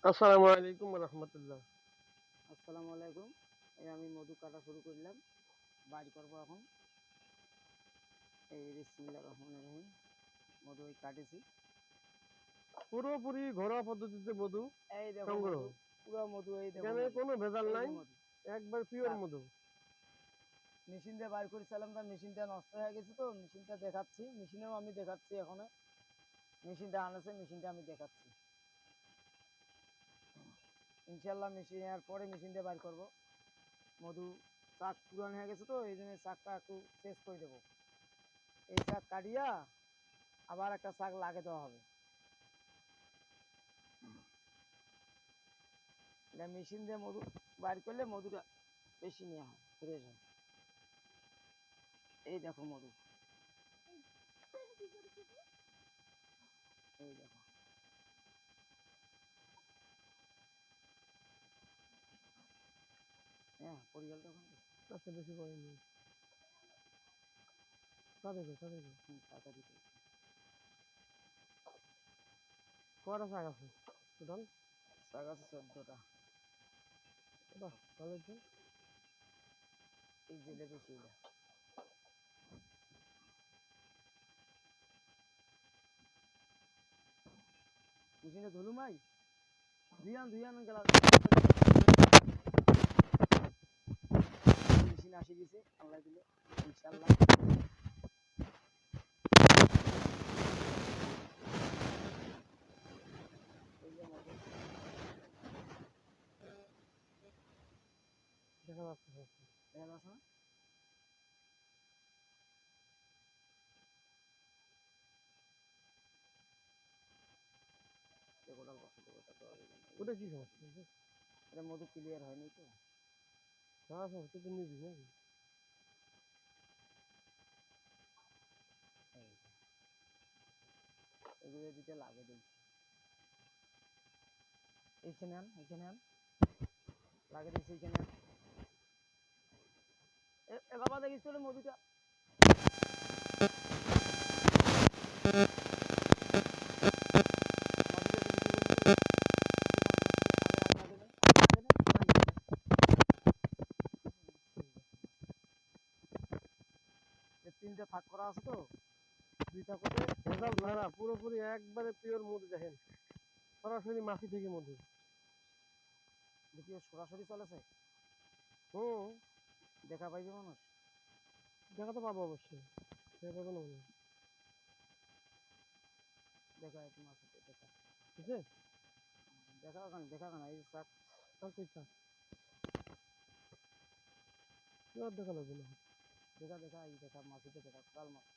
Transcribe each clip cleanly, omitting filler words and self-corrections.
আসসালামু আলাইকুম রহমতুল্লাহ। আসসালামু আলাইকুম। আমি মধু কাটা শুরু করলাম, বাইর করবো এখন। এই বিসমিল্লাহির রহমানির রহিম। মধু কাটেছি। পুরোপুরি ঘরোয়া পদ্ধতিতে মধু এই দেখো সংগ্রহ। মধু, পুরো মধু, এই দেখো এখানে মধু, কোনো ভেজাল এই নাই, যে মধু। একবার পিওর সাপ মধু। মেশিন দিয়ে বাইর করেছিলাম, তার মেশিনটা নষ্ট হয়ে গেছে, তো মেশিনটা দেখাচ্ছি। মেশিনেও আমি দেখাচ্ছি এখন। মেশিনটা আনেছে, মেশিনটা আমি দেখাচ্ছি। ইনশাল্লাহ মেশিন এর পরে মেশিন দিয়ে বাইর করবো মধু। চাক পুরান হয়ে গেছে, তো এই জন্য চাকটা একটু চেঞ্জ করে দেবো। এই চাক কাটিয়া আবার একটা চাক লাগিয়ে দেওয়া হবে। এটা মেশিন দিয়ে মধু বাইর করলে মধুটা বেশি নেওয়া হয়, ফ্রেশ হয়। এই দেখো মধু, এই দেখো। হ্যাঁ, পরিগল তখন আচ্ছা, বেশি করেনি। তাদেরকে টাকা দিতে হচ্ছে। কয়টা শাক আছে টোটাল? শাক আছে 14টা। বাহ, ভালোই তো। এই জেলে বেশি এটা। মেশিনে ধুলু মাই ধুইয়ান গেলা। মেশিন আসি গেছে, আল্লাহ দিলে ইনশাল্লাহ। এই যে মধু দেখা যাচ্ছে সব। দেখা যাচ্ছে না? টোটাল বসে দেবো, তা তো আর এখানে ওটা কি সমস্যা হয়েছে? এটা মধু ক্লিয়ার হয়নি তো। হ্যাঁ, সমস্যা তো নিবি নাকি? এই যে, এগুলো দিতে লাগে দিই। এইখানে আন লাগে দিয়েছি, এইখানে আন। এ বাবা দেখিস তো মধুটা। তিনটে থাক করা আছে তো, দুই থাকতে ভেজাল ছাড়া পুরোপুরি একবারে পিওর মধু। দেখেন, সরাসরি মাছি থেকে মধু। দেখি সরাসরি চলেছে, হুম, দেখা পাইবে মানুষ। দেখা তো পাবো অবশ্যই, দেখা পাবো না মানে। দেখা একটু মাছ দেখা, বুঝছে? দেখা কেন এই শাক। আর কই চা কি আর দেখা লাগবে না। দেখা এই দেখা মাছিতে দেখা কাল মাছ।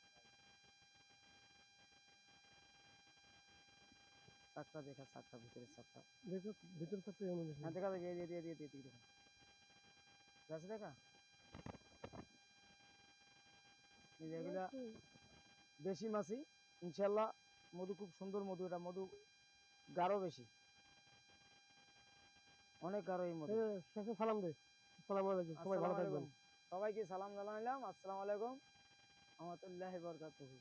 শাকটা দেখা, শাকটা ভিতরে শাকটা। দেখো, ভিতর থাকতে এমন দেখুন। হ্যাঁ দেখা দেখি, এই দেখা গাছ দেখা। এই যেগুলা দেশি মাছি, ইনশাল্লাহ। মধু খুব সুন্দর মধু, এটা মধু গাঢ় বেশি, অনেক গাঢ় এই মধু। শেষে সালাম দে। আসসালামু আলাইকুম, সবাই ভালো আসসালামু থাকবেন। আলাইকুম, সবাইকে সালাম জানাইলাম। আসসালামু আলাইকুম রহমতুল্লাহি বরকাতুহু।